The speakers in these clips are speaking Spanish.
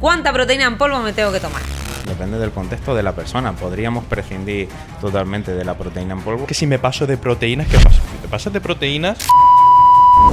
¿Cuánta proteína en polvo me tengo que tomar? Depende del contexto de la persona. Podríamos prescindir totalmente de la proteína en polvo. Que si me paso de proteínas, ¿qué pasa? Si te pasas de proteínas...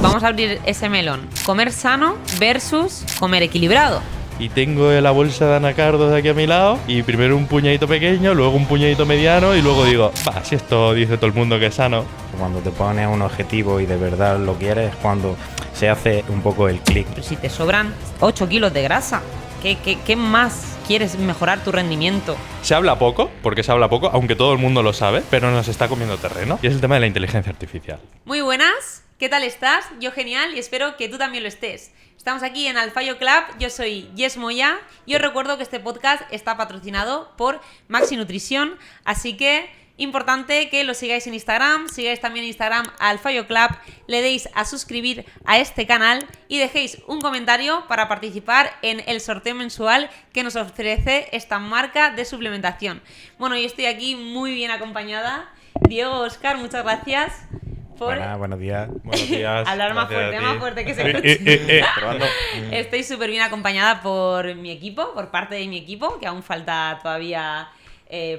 Vamos a abrir ese melón. Comer sano versus comer equilibrado. Y tengo la bolsa de anacardos aquí a mi lado, y primero un puñadito pequeño, luego un puñadito mediano, y luego digo, si esto dice todo el mundo que es sano. Cuando te pones un objetivo y de verdad lo quieres, es cuando se hace un poco el clic. Pero si te sobran 8 kilos de grasa, ¿qué más quieres mejorar tu rendimiento? Se habla poco, porque se habla poco, aunque todo el mundo lo sabe, pero nos está comiendo terreno. Y es el tema de la inteligencia artificial. Muy buenas, ¿qué tal estás? Yo genial y espero que tú también lo estés. Estamos aquí en Alfayo Club, yo soy Jess Moya y os recuerdo que este podcast está patrocinado por Maxi Nutrición, así que importante que lo sigáis en Instagram, sigáis también en Instagram a Alfayo Club, le deis a suscribir a este canal y dejéis un comentario para participar en el sorteo mensual que nos ofrece esta marca de suplementación. Bueno, yo estoy aquí muy bien acompañada. Diego, Óscar, muchas gracias por Buenos días. Buenos días. hablar más fuerte, que se Probando. Estoy súper bien acompañada por mi equipo, por parte de mi equipo, que aún falta todavía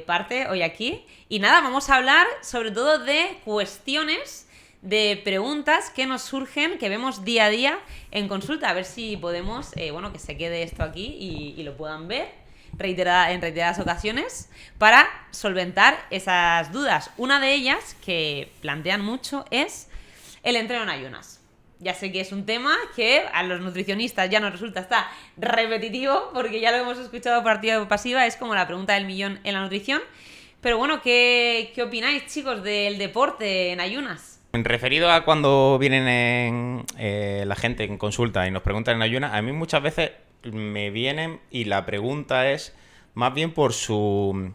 parte hoy aquí. Y nada, vamos a hablar sobre todo de cuestiones, de preguntas que nos surgen, que vemos día a día en consulta. A ver si podemos, que se quede esto aquí y lo puedan ver en reiteradas ocasiones para solventar esas dudas. Una de ellas que plantean mucho es el entreno en ayunas. Ya sé que es un tema que a los nutricionistas ya nos resulta hasta repetitivo, porque ya lo hemos escuchado por activa y pasiva, es como la pregunta del millón en la nutrición. Pero bueno, ¿qué opináis, chicos, del deporte en ayunas? Referido a cuando vienen la gente en consulta y nos preguntan en ayunas, a mí muchas veces me vienen y la pregunta es más bien por su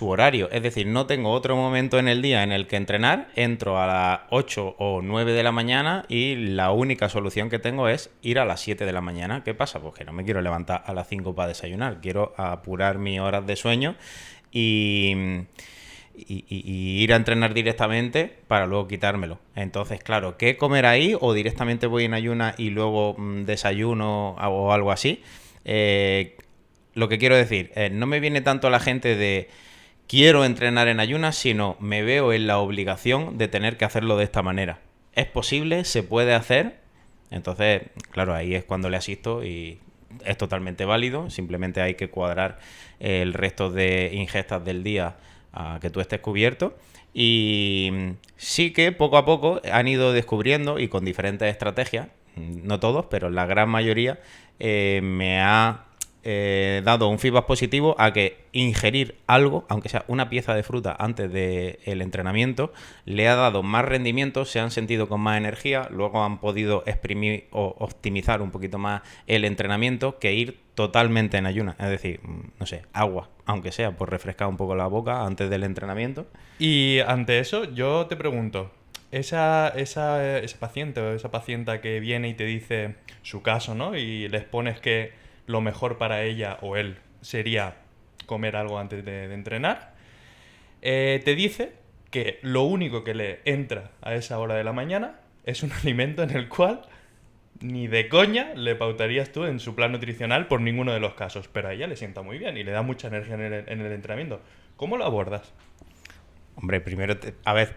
horario. Es decir, no tengo otro momento en el día en el que entrenar, entro a las 8 o 9 de la mañana y la única solución que tengo es ir a las 7 de la mañana. ¿Qué pasa? Pues que no me quiero levantar a las 5 para desayunar, quiero apurar mis horas de sueño y ir a entrenar directamente para luego quitármelo. Entonces, claro, ¿qué comer ahí? O directamente voy en ayunas y luego desayuno o algo así. Lo que quiero decir, no me viene tanto la gente de quiero entrenar en ayunas, sino me veo en la obligación de tener que hacerlo de esta manera. ¿Es posible? ¿Se puede hacer? Entonces, claro, ahí es cuando le asisto y es totalmente válido. Simplemente hay que cuadrar el resto de ingestas del día a que tú estés cubierto. Y sí que poco a poco han ido descubriendo y con diferentes estrategias, no todos, pero la gran mayoría, me ha dado un feedback positivo a que ingerir algo, aunque sea una pieza de fruta antes del entrenamiento, le ha dado más rendimiento, se han sentido con más energía, luego han podido exprimir o optimizar un poquito más el entrenamiento que ir totalmente en ayunas. Es decir, no sé, agua, aunque sea por refrescar un poco la boca antes del entrenamiento. Y ante eso, yo te pregunto, esa paciente o esa pacienta que viene y te dice su caso, ¿no? Y les pones que lo mejor para ella o él sería comer algo antes de entrenar, te dice que lo único que le entra a esa hora de la mañana es un alimento en el cual ni de coña le pautarías tú en su plan nutricional por ninguno de los casos, pero a ella le sienta muy bien y le da mucha energía en el entrenamiento. ¿Cómo lo abordas? Hombre, primero,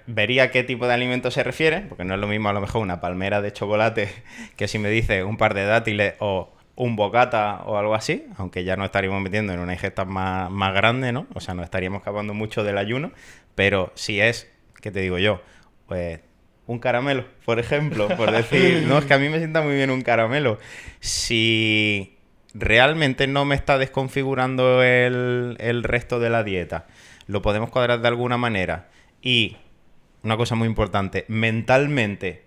vería a qué tipo de alimento se refiere, porque no es lo mismo a lo mejor una palmera de chocolate que si me dice un par de dátiles o un bocata o algo así, aunque ya nos estaríamos metiendo en una ingesta más grande, ¿no? O sea, nos estaríamos escapando mucho del ayuno, pero si es, ¿qué te digo yo? Pues un caramelo, por ejemplo, por decir, no, es que a mí me sienta muy bien un caramelo. Si realmente no me está desconfigurando el resto de la dieta, lo podemos cuadrar de alguna manera y, una cosa muy importante, mentalmente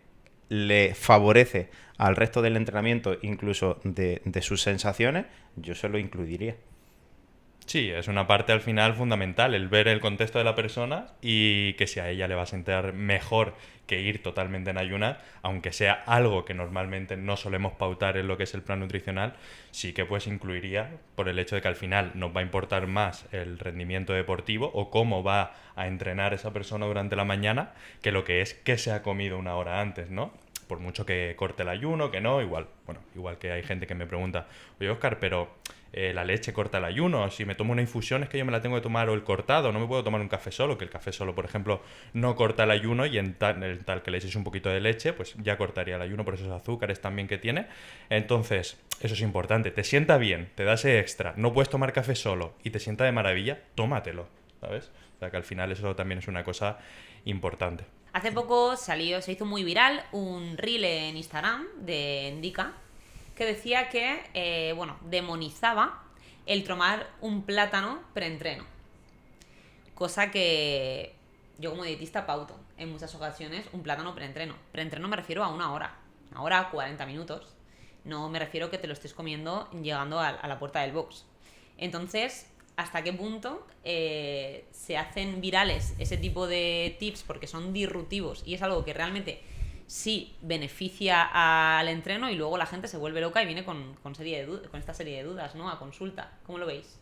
le favorece al resto del entrenamiento, incluso de sus sensaciones, yo se lo incluiría. Sí, es una parte al final fundamental, el ver el contexto de la persona y que si a ella le va a sentar mejor que ir totalmente en ayunas, aunque sea algo que normalmente no solemos pautar en lo que es el plan nutricional, sí que pues incluiría por el hecho de que al final nos va a importar más el rendimiento deportivo o cómo va a entrenar esa persona durante la mañana que lo que es que se ha comido una hora antes, ¿no? Por mucho que corte el ayuno, que no, igual que hay gente que me pregunta, oye Óscar, pero la leche corta el ayuno, si me tomo una infusión es que yo me la tengo que tomar, o el cortado, no me puedo tomar un café solo, que el café solo, por ejemplo, no corta el ayuno, y en tal que le eches un poquito de leche, pues ya cortaría el ayuno por esos azúcares también que tiene. Entonces, eso es importante, te sienta bien, te da ese extra, no puedes tomar café solo y te sienta de maravilla, tómatelo, ¿sabes? O sea que al final eso también es una cosa importante. Hace poco se hizo muy viral un reel en Instagram de Indica que decía que, demonizaba el tomar un plátano preentreno. Cosa que yo como dietista pauto en muchas ocasiones un plátano preentreno. Preentreno me refiero a una hora, 40 minutos. No me refiero que te lo estés comiendo llegando a la puerta del box. Entonces, ¿hasta qué punto se hacen virales ese tipo de tips porque son disruptivos y es algo que realmente sí beneficia al entreno, y luego la gente se vuelve loca y viene con esta serie de dudas, ¿no? A consulta? ¿Cómo lo veis?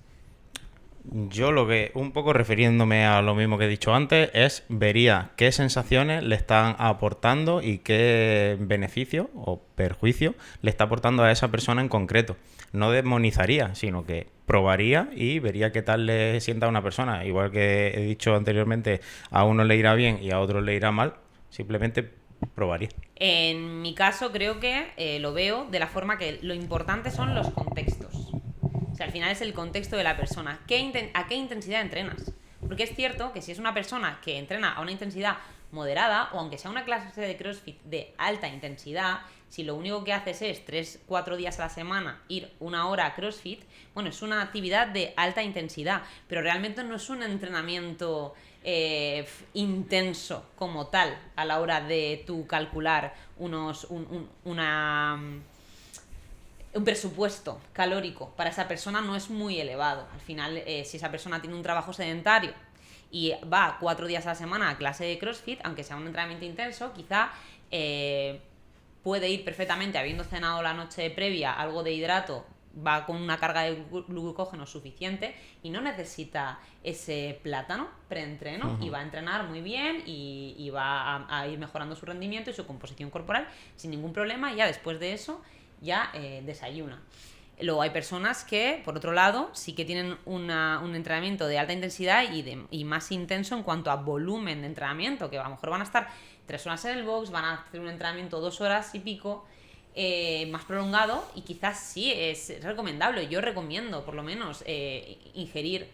Yo lo que, un poco refiriéndome a lo mismo que he dicho antes, vería qué sensaciones le están aportando y qué beneficio o perjuicio le está aportando a esa persona en concreto. No demonizaría, sino que probaría y vería qué tal le sienta a una persona. Igual que he dicho anteriormente, a uno le irá bien y a otro le irá mal, simplemente probaría. En mi caso creo que lo veo de la forma que lo importante son los contextos. O sea, al final es el contexto de la persona. ¿A qué intensidad entrenas? Porque es cierto que si es una persona que entrena a una intensidad moderada, o aunque sea una clase de CrossFit de alta intensidad, si lo único que haces es 3-4 días a la semana ir 1 hora a CrossFit, bueno, es una actividad de alta intensidad, pero realmente no es un entrenamiento intenso como tal a la hora de tú calcular un presupuesto calórico para esa persona no es muy elevado. Al final, si esa persona tiene un trabajo sedentario y va 4 días a la semana a clase de CrossFit, aunque sea un entrenamiento intenso, quizá puede ir perfectamente, habiendo cenado la noche previa algo de hidrato, va con una carga de glucógeno suficiente y no necesita ese plátano preentreno, y va a entrenar muy bien y va a ir mejorando su rendimiento y su composición corporal sin ningún problema, y ya después de eso ya desayuna. Luego hay personas que, por otro lado, sí que tienen un entrenamiento de alta intensidad y más intenso en cuanto a volumen de entrenamiento, que a lo mejor van a estar 3 horas en el box, van a hacer un entrenamiento 2 horas y pico, más prolongado, y quizás sí es recomendable. Yo recomiendo, por lo menos, ingerir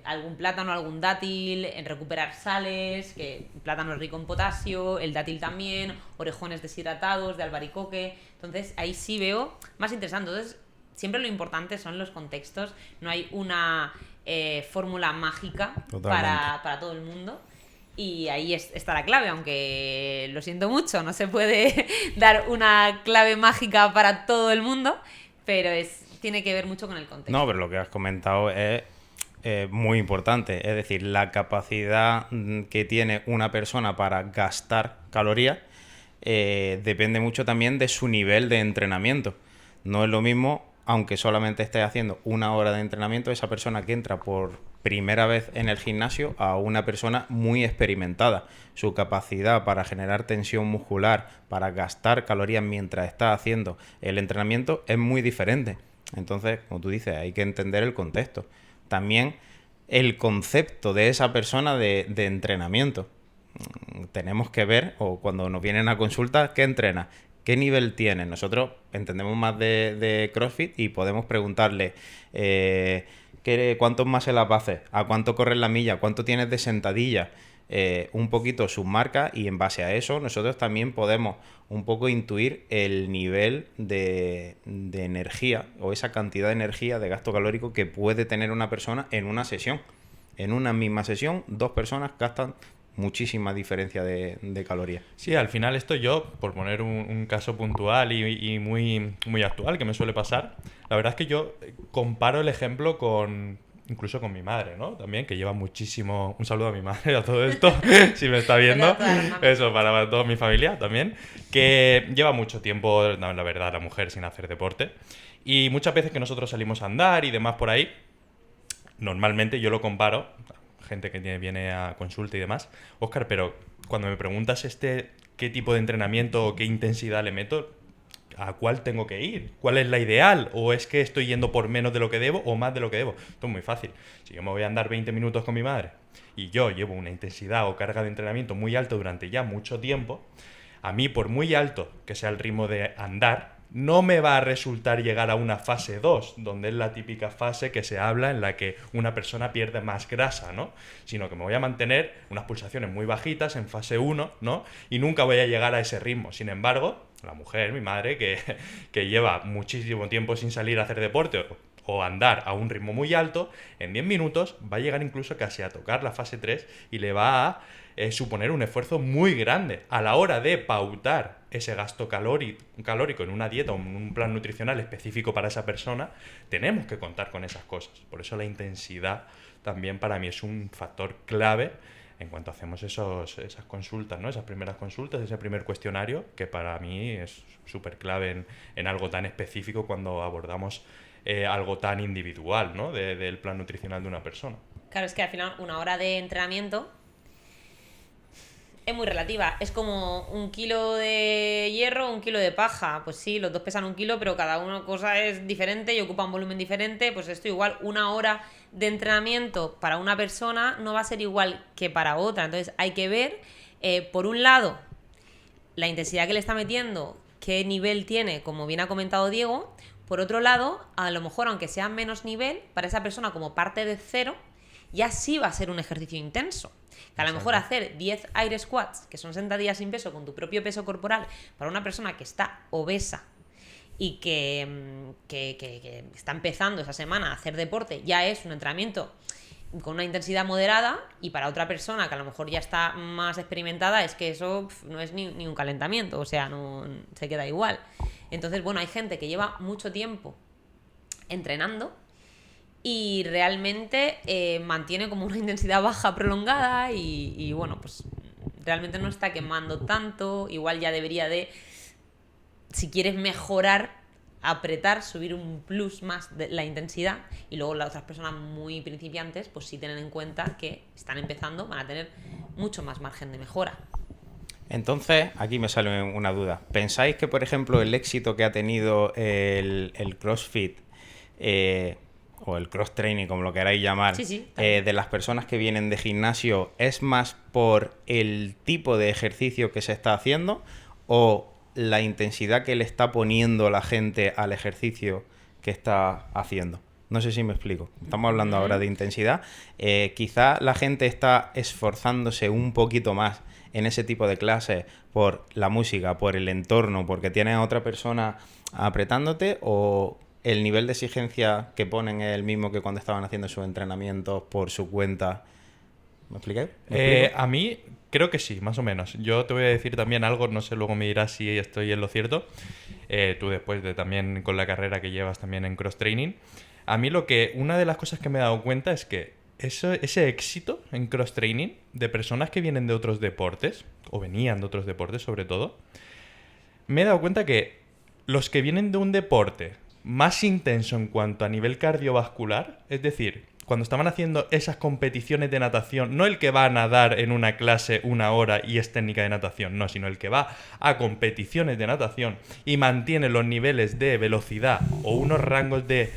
algún plátano, algún dátil, recuperar sales, que el plátano es rico en potasio, el dátil también, orejones deshidratados de albaricoque. Entonces ahí sí veo más interesante. Entonces siempre lo importante son los contextos, no hay una fórmula mágica para todo el mundo. Y ahí está la clave, aunque lo siento mucho, no se puede dar una clave mágica para todo el mundo, pero tiene que ver mucho con el contexto. No, pero lo que has comentado es muy importante. Es decir, la capacidad que tiene una persona para gastar calorías depende mucho también de su nivel de entrenamiento. No es lo mismo, aunque solamente esté haciendo 1 hora de entrenamiento, esa persona que entra por primera vez en el gimnasio a una persona muy experimentada. Su capacidad para generar tensión muscular, para gastar calorías mientras está haciendo el entrenamiento es muy diferente. Entonces, como tú dices, hay que entender el contexto. También el concepto de esa persona de entrenamiento. Tenemos que ver, o cuando nos vienen a consulta, ¿qué entrena? ¿Qué nivel tiene? Nosotros entendemos más de CrossFit y podemos preguntarle ¿cuántos más se las va a hacer? ¿A cuánto corres la milla? ¿Cuánto tienes de sentadilla? Un poquito sus marcas, y en base a eso nosotros también podemos un poco intuir el nivel de energía, o esa cantidad de energía de gasto calórico que puede tener una persona en una sesión. En una misma sesión, 2 personas gastan muchísima diferencia de calorías. Sí, al final esto yo, por poner un caso puntual y muy, muy actual que me suele pasar, la verdad es que yo comparo el ejemplo incluso con mi madre, ¿no? También, que lleva muchísimo... Un saludo a mi madre a todo esto, si me está viendo. Eso, para toda mi familia también. Que lleva mucho tiempo, la verdad, la mujer sin hacer deporte. Y muchas veces que nosotros salimos a andar y demás por ahí, normalmente yo lo comparo, gente que viene a consulta y demás, Óscar, pero cuando me preguntas qué tipo de entrenamiento o qué intensidad le meto, ¿A cuál tengo que ir? ¿Cuál es la ideal? ¿O es que estoy yendo por menos de lo que debo o más de lo que debo? Esto es muy fácil. Si yo me voy a andar 20 minutos con mi madre y yo llevo una intensidad o carga de entrenamiento muy alta durante ya mucho tiempo, a mí, por muy alto que sea el ritmo de andar, no me va a resultar llegar a una fase 2, donde es la típica fase que se habla en la que una persona pierde más grasa, ¿no? Sino que me voy a mantener unas pulsaciones muy bajitas en fase 1, ¿no? Y nunca voy a llegar a ese ritmo. Sin embargo, la mujer, mi madre, que lleva muchísimo tiempo sin salir a hacer deporte o andar a un ritmo muy alto, en 10 minutos va a llegar incluso casi a tocar la fase 3 y le va a suponer un esfuerzo muy grande a la hora de pautar ese gasto calórico en una dieta o en un plan nutricional específico para esa persona. Tenemos que contar con esas cosas. Por eso la intensidad también para mí es un factor clave en cuanto hacemos esas consultas, ¿no? Esas primeras consultas, ese primer cuestionario, que para mí es súper clave en algo tan específico cuando abordamos algo tan individual, ¿no? Del plan nutricional de una persona. Claro, es que al final una hora de entrenamiento es muy relativa. Es como 1 kilo de hierro, 1 kilo de paja. Pues sí, los dos pesan 1 kilo, pero cada una cosa es diferente y ocupa un volumen diferente. Pues esto igual, una hora de entrenamiento para una persona no va a ser igual que para otra. Entonces hay que ver, por un lado, la intensidad que le está metiendo, qué nivel tiene, como bien ha comentado Diego. Por otro lado, a lo mejor, aunque sea menos nivel, para esa persona como parte de cero, ya sí va a ser un ejercicio intenso. Que a lo mejor hacer 10 air squats, que son sentadillas sin peso, con tu propio peso corporal, para una persona que está obesa y que está empezando esa semana a hacer deporte, ya es un entrenamiento con una intensidad moderada, y para otra persona que a lo mejor ya está más experimentada, es que eso no es ni un calentamiento, o sea, no se queda igual. Entonces, bueno, hay gente que lleva mucho tiempo entrenando y realmente mantiene como una intensidad baja prolongada y bueno, pues realmente no está quemando tanto. Igual ya debería de, si quieres mejorar, apretar, subir un plus más de la intensidad, y luego las otras personas muy principiantes, pues sí tienen en cuenta que están empezando, van a tener mucho más margen de mejora. Entonces, aquí me sale una duda. ¿Pensáis que, por ejemplo, el éxito que ha tenido el CrossFit o el cross-training, como lo queráis llamar, Sí, de las personas que vienen de gimnasio, es más por el tipo de ejercicio que se está haciendo o la intensidad que le está poniendo la gente al ejercicio que está haciendo? No sé si me explico. Estamos hablando ahora de intensidad. Quizá la gente está esforzándose un poquito más en ese tipo de clases por la música, por el entorno, porque tienes a otra persona apretándote, o el nivel de exigencia que ponen es el mismo que cuando estaban haciendo sus entrenamientos por su cuenta. ¿Me expliqué? A mí creo que sí, más o menos. Yo te voy a decir también algo, no sé, luego me dirás si estoy en lo cierto. Tú después de también con la carrera que llevas también en cross-training. A mí una de las cosas que me he dado cuenta es que ese éxito en cross-training de personas que vienen de otros deportes, o venían de otros deportes sobre todo, me he dado cuenta que los que vienen de un deporte más intenso en cuanto a nivel cardiovascular, es decir, cuando estaban haciendo esas competiciones de natación, no el que va a nadar en una clase 1 hora y es técnica de natación, no, sino el que va a competiciones de natación y mantiene los niveles de velocidad o unos rangos de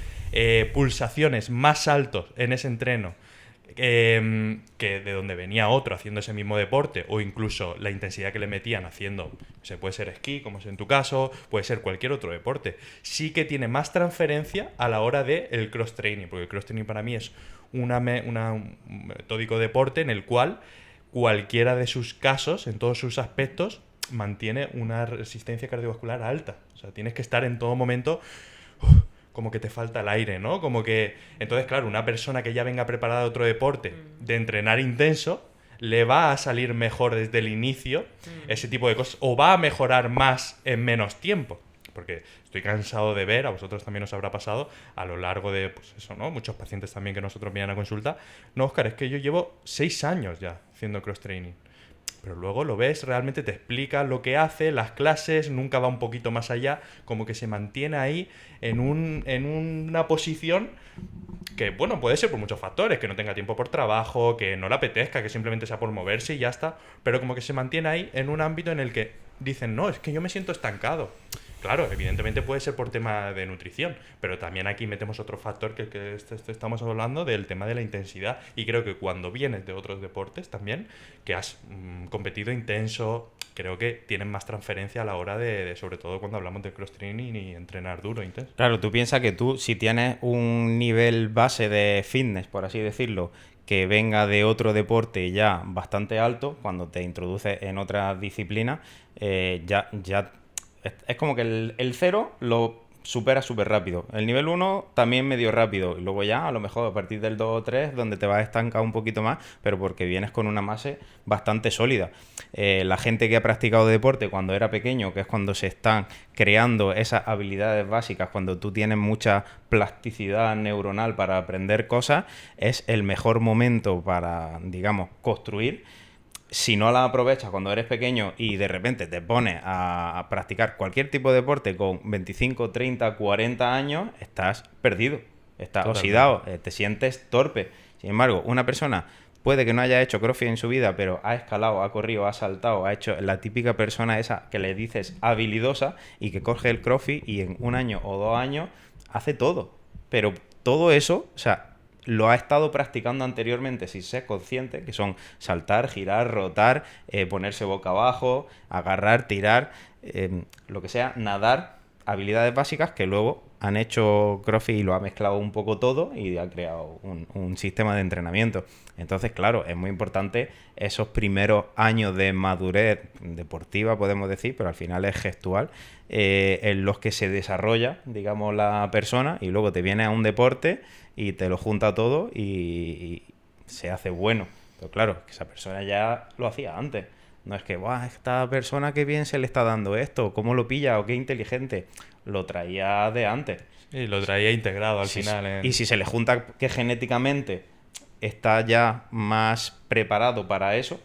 pulsaciones más altos en ese entreno que de donde venía otro haciendo ese mismo deporte, o incluso la intensidad que le metían haciendo, puede ser esquí, como es en tu caso, puede ser cualquier otro deporte, sí que tiene más transferencia a la hora del cross-training, porque el cross-training para mí es un metódico deporte en el cual cualquiera de sus casos, en todos sus aspectos, mantiene una resistencia cardiovascular alta. O sea, tienes que estar en todo momento como que te falta el aire, ¿no? Como que... Entonces, claro, una persona que ya venga preparada de otro deporte, de entrenar intenso, le va a salir mejor desde el inicio ese tipo de cosas, o va a mejorar más en menos tiempo. Porque estoy cansado de ver, a vosotros también os habrá pasado, a lo largo de, pues eso, ¿no? Muchos pacientes también que nosotros vienen a consulta. No, Óscar, es que yo llevo 6 años ya haciendo cross-training. Pero luego lo ves, realmente te explica lo que hace, las clases, nunca va un poquito más allá, como que se mantiene ahí en una posición que, bueno, puede ser por muchos factores, que no tenga tiempo por trabajo, que no le apetezca, que simplemente sea por moverse y ya está, pero como que se mantiene ahí en un ámbito en el que dicen, no, es que yo me siento estancado. claro, evidentemente puede ser por tema de nutrición, pero también aquí metemos otro factor estamos hablando del tema de la intensidad. Y creo que cuando vienes de otros deportes también, que has competido intenso, creo que tienen más transferencia a la hora sobre todo cuando hablamos de cross-training y entrenar duro, intenso. Claro, tú piensas que tú, si tienes un nivel base de fitness, por así decirlo, que venga de otro deporte ya bastante alto, cuando te introduces en otra disciplina, ya es como que el cero lo supera súper rápido. El nivel 1 también medio rápido. Y luego ya, a lo mejor, a partir del 2 o 3, donde te vas a estancar un poquito más, pero porque vienes con una base bastante sólida. La gente que ha practicado deporte cuando era pequeño, que es cuando se están creando esas habilidades básicas, cuando tú tienes mucha plasticidad neuronal para aprender cosas, es el mejor momento para, digamos, construir. Si no la aprovechas cuando eres pequeño y de repente te pones a practicar cualquier tipo de deporte con 25, 30, 40 años, estás perdido, estás oxidado, te sientes torpe. Sin embargo, una persona puede que no haya hecho CrossFit en su vida, pero ha escalado, ha corrido, ha saltado, ha hecho la típica persona esa que le dices habilidosa y que coge el CrossFit y en 1 año o 2 años hace todo. Pero todo eso, o sea, lo ha estado practicando anteriormente sin ser consciente, que son saltar, girar, rotar, ponerse boca abajo, agarrar, tirar, lo que sea, nadar, habilidades básicas que luego han hecho CrossFit y lo ha mezclado un poco todo y ha creado un sistema de entrenamiento. Entonces, claro, es muy importante esos primeros años de madurez deportiva, podemos decir, pero al final es gestual, en los que se desarrolla, digamos, la persona y luego te viene a un deporte y te lo junta todo y se hace bueno. Pero claro, que esa persona ya lo hacía antes. No es que, ¡buah! Esta persona qué bien se le está dando esto, cómo lo pilla o qué inteligente. Lo traía de antes. Y lo traía integrado al final. Y si se le junta que genéticamente está ya más preparado para eso,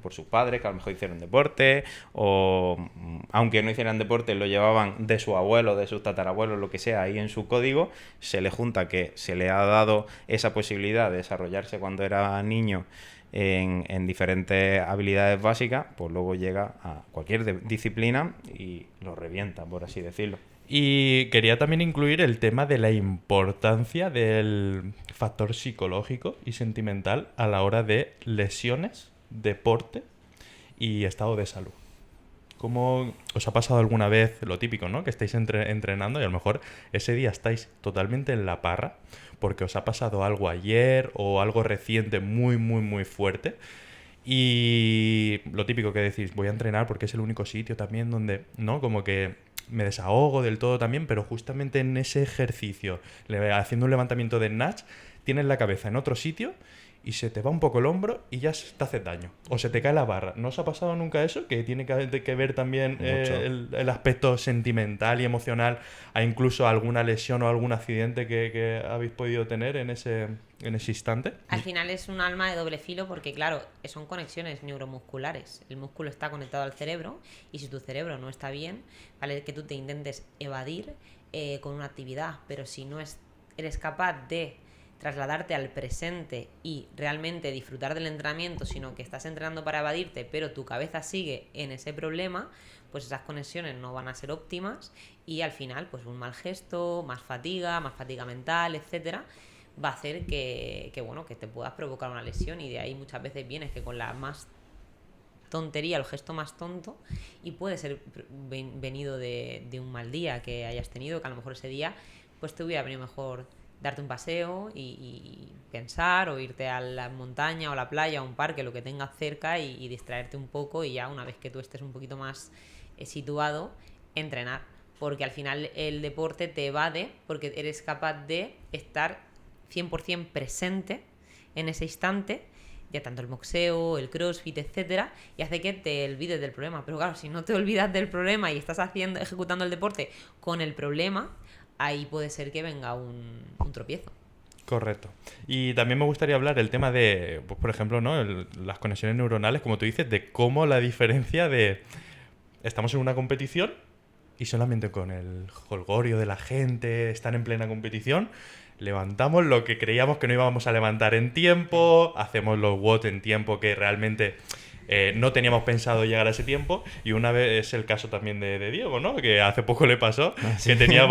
por sus padres, que a lo mejor hicieron deporte, o aunque no hicieran deporte, lo llevaban de su abuelo, de sus tatarabuelos, lo que sea, ahí en su código, se le junta que se le ha dado esa posibilidad de desarrollarse cuando era niño en diferentes habilidades básicas, pues luego llega a cualquier disciplina y lo revienta, por así decirlo. Y quería también incluir el tema de la importancia del factor psicológico y sentimental a la hora de lesiones, deporte y estado de salud. ¿Cómo os ha pasado alguna vez lo típico, ¿no? Que estáis entrenando y a lo mejor ese día estáis totalmente en la parra porque os ha pasado algo ayer o algo reciente muy, muy, muy fuerte? Y lo típico que decís, voy a entrenar porque es el único sitio también donde, ¿no? Como que me desahogo del todo también, pero justamente en ese ejercicio, haciendo un levantamiento de snatch, tienes la cabeza en otro sitio y se te va un poco el hombro y ya te hace daño. O se te cae la barra. ¿No os ha pasado nunca eso? Que tiene que ver también el aspecto sentimental y emocional a incluso alguna lesión o algún accidente que habéis podido tener en ese instante. Al final es un arma de doble filo porque, claro, son conexiones neuromusculares. El músculo está conectado al cerebro y si tu cerebro no está bien, vale que tú te intentes evadir con una actividad, pero si no eres capaz de trasladarte al presente y realmente disfrutar del entrenamiento, sino que estás entrenando para evadirte, pero tu cabeza sigue en ese problema, pues esas conexiones no van a ser óptimas y al final, pues un mal gesto, más fatiga mental, etcétera, va a hacer que te puedas provocar una lesión y de ahí muchas veces vienes que con la más tontería, el gesto más tonto, y puede ser venido de un mal día que hayas tenido, que a lo mejor ese día pues te hubiera venido mejor darte un paseo y pensar o irte a la montaña o a la playa o a un parque, lo que tengas cerca y distraerte un poco y ya una vez que tú estés un poquito más situado, entrenar. Porque al final el deporte te evade porque eres capaz de estar 100% presente en ese instante, ya tanto el boxeo, el crossfit, etcétera, y hace que te olvides del problema. Pero claro, si no te olvidas del problema y estás ejecutando el deporte con el problema, ahí puede ser que venga un tropiezo. Correcto. Y también me gustaría hablar el tema de, pues, por ejemplo, ¿no? Las conexiones neuronales, como tú dices, de cómo la diferencia de estamos en una competición y solamente con el jolgorio de la gente, están en plena competición, levantamos lo que creíamos que no íbamos a levantar en tiempo, hacemos los watts en tiempo que realmente no teníamos pensado llegar a ese tiempo, y una vez es el caso también de Diego, ¿no? Que hace poco le pasó, que tenía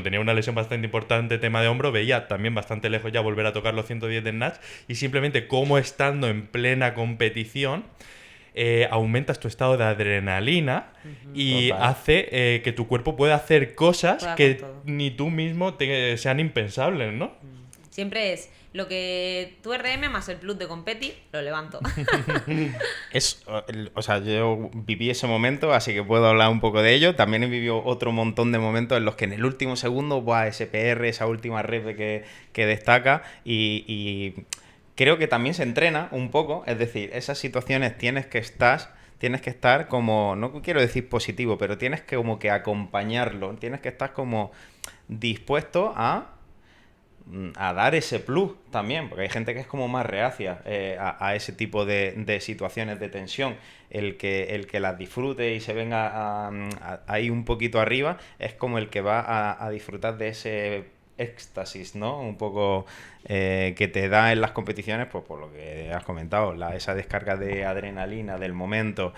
tenía una lesión bastante importante, tema de hombro, veía también bastante lejos ya volver a tocar los 110 del Natch, y simplemente como estando en plena competición, aumentas tu estado de adrenalina y Total. hace que tu cuerpo pueda hacer cosas Pueda con que todo. ni tú mismo sean impensables, ¿no? Siempre es lo que tu RM más el plus de competi, lo levanto. O sea, yo viví ese momento, así que puedo hablar un poco de ello. También he vivido otro montón de momentos en los que en el último segundo, ¡buah! Ese PR, esa última rep que destaca y creo que también se entrena un poco. Es decir, esas situaciones tienes que estar como, no quiero decir positivo, pero tienes que como que acompañarlo. Tienes que estar como dispuesto a dar ese plus también, porque hay gente que es como más reacia a ese tipo de situaciones de tensión. El que las disfrute y se venga ahí un poquito arriba es como el que va a disfrutar de ese éxtasis, ¿no? Un poco que te da en las competiciones, pues por lo que has comentado, esa descarga de adrenalina del momento,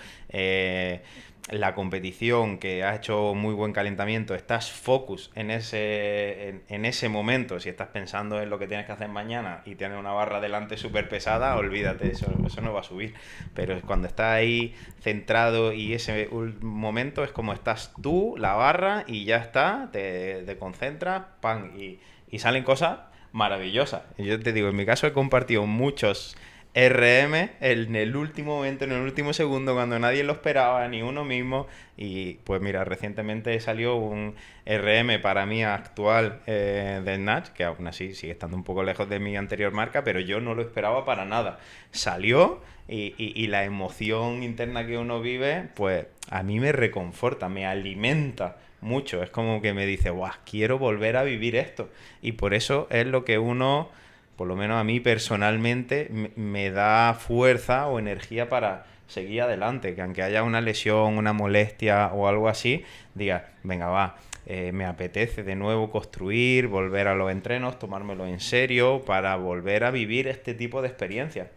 la competición, que has hecho muy buen calentamiento, estás focus en ese momento. Si estás pensando en lo que tienes que hacer mañana y tienes una barra delante súper pesada, olvídate, eso no va a subir. Pero cuando estás ahí centrado y ese momento es como estás tú, la barra, y ya está, te concentras, ¡pam! Y salen cosas maravillosas. Y yo te digo, en mi caso he compartido muchos RM en el último momento, en el último segundo, cuando nadie lo esperaba, ni uno mismo. Y pues mira, recientemente salió un RM para mí actual del Snatch, que aún así sigue estando un poco lejos de mi anterior marca, pero yo no lo esperaba para nada. Salió y la emoción interna que uno vive, pues a mí me reconforta, me alimenta mucho. Es como que me dice, guau, quiero volver a vivir esto. Y por eso es lo que uno, por lo menos a mí personalmente, me da fuerza o energía para seguir adelante. Que aunque haya una lesión, una molestia o algo así, diga, venga, va, me apetece de nuevo construir, volver a los entrenos, tomármelo en serio para volver a vivir este tipo de experiencias.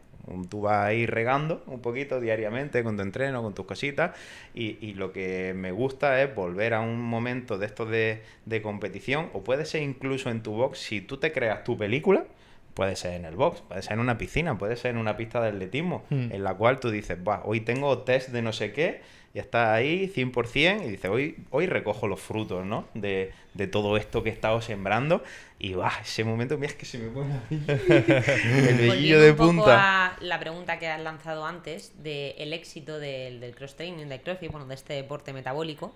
Tú vas a ir regando un poquito diariamente con tu entreno, con tus cositas, y lo que me gusta es volver a un momento de estos de competición, o puede ser incluso en tu box. Si tú te creas tu película, puede ser en el box, puede ser en una piscina, puede ser en una pista de atletismo, en la cual tú dices, va, hoy tengo test de no sé qué, y estás ahí 100%, y dices, hoy recojo los frutos, ¿no? De todo esto que he estado sembrando, y va, ese momento, mira, es que se me pone el vellillo Volviendo de un poco punta. a la pregunta que has lanzado antes del éxito del cross-training, del CrossFit, bueno, de este deporte metabólico,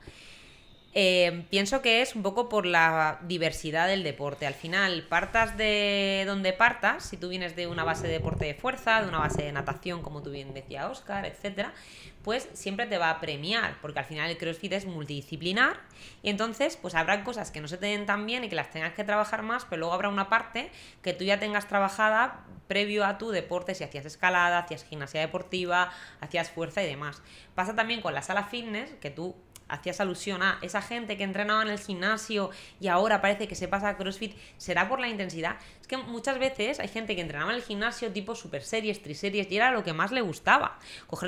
pienso que es un poco por la diversidad del deporte. Al final, partas de donde partas, si tú vienes de una base de deporte de fuerza, de una base de natación, como tú bien decía Óscar, etcétera, pues siempre te va a premiar, porque al final el CrossFit es multidisciplinar, y entonces pues habrá cosas que no se te den tan bien y que las tengas que trabajar más, pero luego habrá una parte que tú ya tengas trabajada previo a tu deporte, si hacías escalada, hacías gimnasia deportiva, hacías fuerza y demás. Pasa también con la sala fitness, que tú hacías alusión a esa gente que entrenaba en el gimnasio y ahora parece que se pasa a CrossFit. ¿Será por la intensidad? Es que muchas veces hay gente que entrenaba en el gimnasio tipo super series, triseries, y era lo que más le gustaba.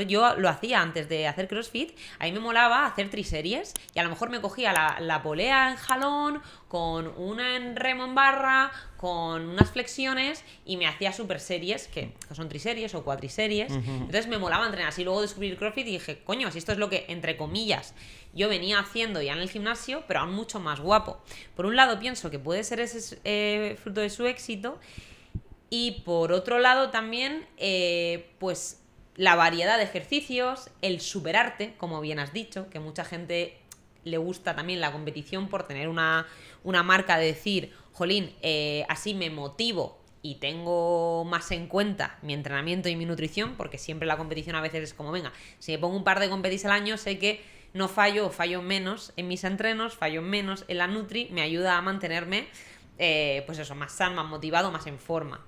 Yo lo hacía antes de hacer CrossFit, a mí me molaba hacer triseries, y a lo mejor me cogía la polea en jalón, con una en remo en barra, con unas flexiones, y me hacía super series, que son triseries o cuatriseries. Entonces me molaba entrenar así. Luego descubrí el CrossFit y dije, coño, si esto es lo que, entre comillas, yo venía haciendo ya en el gimnasio, pero aún mucho más guapo. Por un lado pienso que puede ser ese fruto de su éxito, y por otro lado también pues la variedad de ejercicios, el superarte, como bien has dicho, que mucha gente le gusta también la competición por tener una marca de decir, jolín, así me motivo y tengo más en cuenta mi entrenamiento y mi nutrición, porque siempre la competición a veces es como, venga, si me pongo un par de competis al año, sé que no fallo o fallo menos en mis entrenos, fallo menos en la nutri, me ayuda a mantenerme pues eso, más sano, más motivado, más en forma.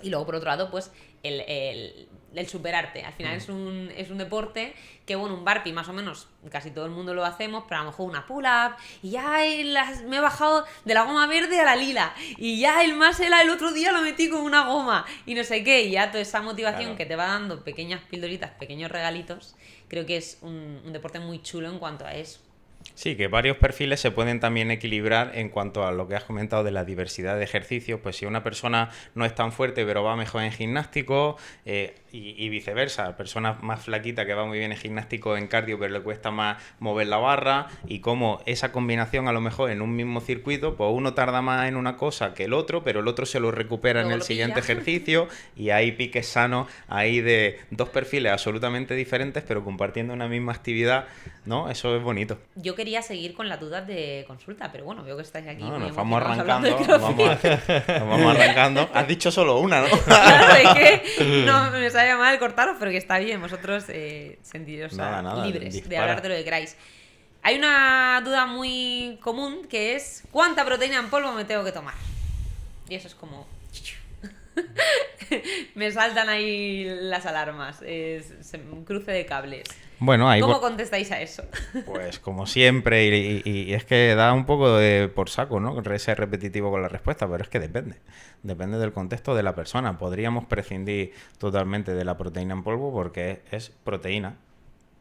Y luego, por otro lado, pues el superarte. Al final es un deporte que, bueno, un burpee más o menos casi todo el mundo lo hacemos, pero a lo mejor una pull-up y ya me he bajado de la goma verde a la lila y ya el muscle el otro día lo metí con una goma y no sé qué, y ya toda esa motivación Claro. que te va dando pequeñas pildoritas, pequeños regalitos, creo que es un deporte muy chulo en cuanto a eso. Sí, que varios perfiles se pueden también equilibrar en cuanto a lo que has comentado de la diversidad de ejercicios. Pues si una persona no es tan fuerte pero va mejor en gimnástico, y viceversa, persona más flaquita que va muy bien en gimnástico, en cardio, pero le cuesta más mover la barra, y como esa combinación a lo mejor en un mismo circuito, pues uno tarda más en una cosa que el otro, pero el otro se lo recupera en Luego el lo siguiente pilla. ejercicio, y hay piques sanos ahí de dos perfiles absolutamente diferentes, pero compartiendo una misma actividad, ¿no? Eso es bonito. Yo quería seguir con las dudas de consulta, pero bueno, veo que estáis aquí No, muy nos vamos emocionados arrancando, hablando de nos CrossFit. vamos arrancando. Has dicho solo una, ¿no? Claro, es que no me sabe mal cortaros, pero que está bien, vosotros sentiros Nada, libres de dispara. hablar de lo que queráis. Hay una duda muy común que es ¿cuánta proteína en polvo me tengo que tomar? Y eso es como... me saltan ahí las alarmas, es un cruce de cables. Bueno, ahí ¿Cómo contestáis a eso? pues como siempre, y es que da un poco de por saco, ¿no? Ser repetitivo con la respuesta, pero es que depende del contexto de la persona. Podríamos prescindir totalmente de la proteína en polvo porque es proteína.